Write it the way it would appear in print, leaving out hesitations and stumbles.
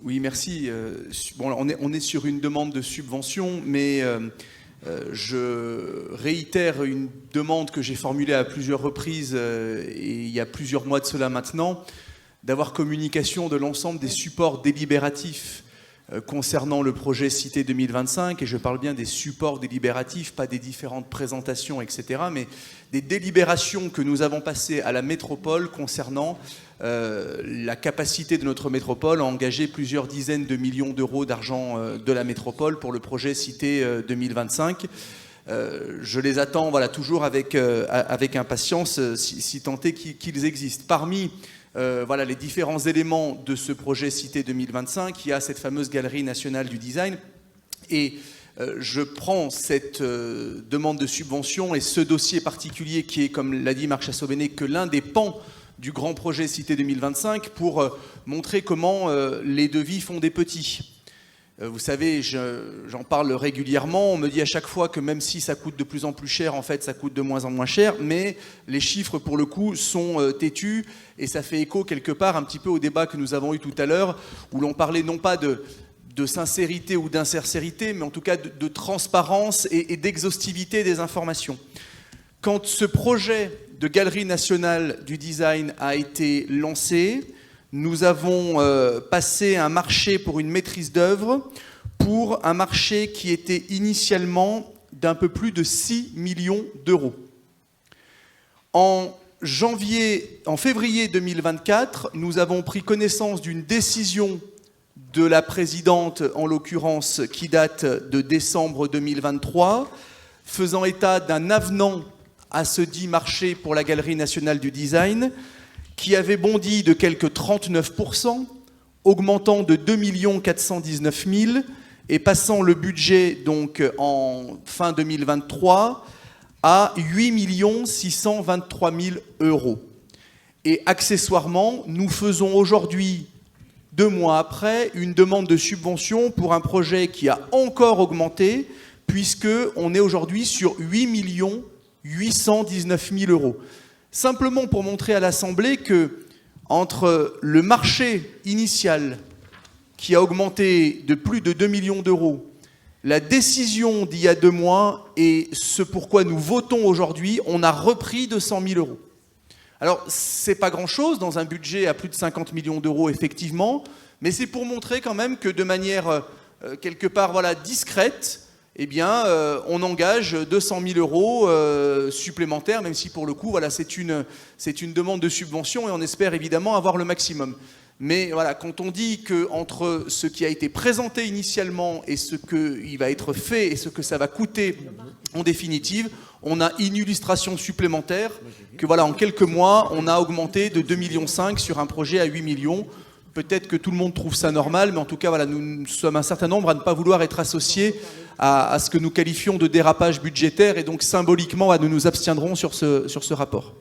Oui, merci. Bon, on est sur une demande de subvention, mais je réitère une demande que j'ai formulée à plusieurs reprises et il y a plusieurs mois de cela maintenant, d'avoir communication de l'ensemble des supports délibératifs concernant le projet Cité 2025, et je parle bien des supports délibératifs, pas des différentes présentations, etc., mais des délibérations que nous avons passées à la métropole concernant la capacité de notre métropole à engager plusieurs dizaines de millions d'euros d'argent de la métropole pour le projet Cité 2025. Je les attends toujours avec impatience, si tant est qu'ils existent. Parmi les différents éléments de ce projet Cité 2025, il y a cette fameuse Galerie nationale du design. Et je prends cette demande de subvention et ce dossier particulier qui est, comme l'a dit Marc Chassaubenet, que l'un des pans du grand projet Cité 2025 pour montrer comment les devis font des petits. Vous savez, j'en parle régulièrement, on me dit à chaque fois que même si ça coûte de plus en plus cher, en fait ça coûte de moins en moins cher, mais les chiffres pour le coup sont têtus et ça fait écho quelque part un petit peu au débat que nous avons eu tout à l'heure, où l'on parlait non pas de sincérité ou d'insincérité, mais en tout cas de transparence et d'exhaustivité des informations. Quand ce projet de Galerie nationale du design a été lancé, nous avons passé un marché pour une maîtrise d'œuvre pour un marché qui était initialement d'un peu plus de 6 millions d'euros. En février 2024, nous avons pris connaissance d'une décision de la présidente, en l'occurrence, qui date de décembre 2023, faisant état d'un avenant à ce dit marché pour la Galerie nationale du design, qui avait bondi de quelques 39%, augmentant de 2 419 000 et passant le budget donc en fin 2023 à 8 623 000 euros. Et accessoirement, nous faisons aujourd'hui, 2 mois après, une demande de subvention pour un projet qui a encore augmenté, puisqu'on est aujourd'hui sur 8 819 000 euros. Simplement pour montrer à l'Assemblée que, entre le marché initial, qui a augmenté de plus de 2 millions d'euros, la décision d'il y a 2 mois et ce pourquoi nous votons aujourd'hui, on a repris 200 000 euros. Alors, c'est pas grand-chose dans un budget à plus de 50 millions d'euros, effectivement, mais c'est pour montrer quand même que de manière, quelque part, discrète, eh bien, on engage 200 000 euros supplémentaires, même si pour le coup, c'est une demande de subvention et on espère évidemment avoir le maximum. Mais quand on dit qu'entre ce qui a été présenté initialement et ce qui va être fait et ce que ça va coûter en définitive, on a une illustration supplémentaire que en quelques mois, on a augmenté de 2,5 millions sur un projet à 8 millions. Peut-être que tout le monde trouve ça normal, mais en tout cas, nous sommes un certain nombre à ne pas vouloir être associés à ce que nous qualifions de dérapage budgétaire, et donc symboliquement, nous nous abstiendrons sur ce rapport.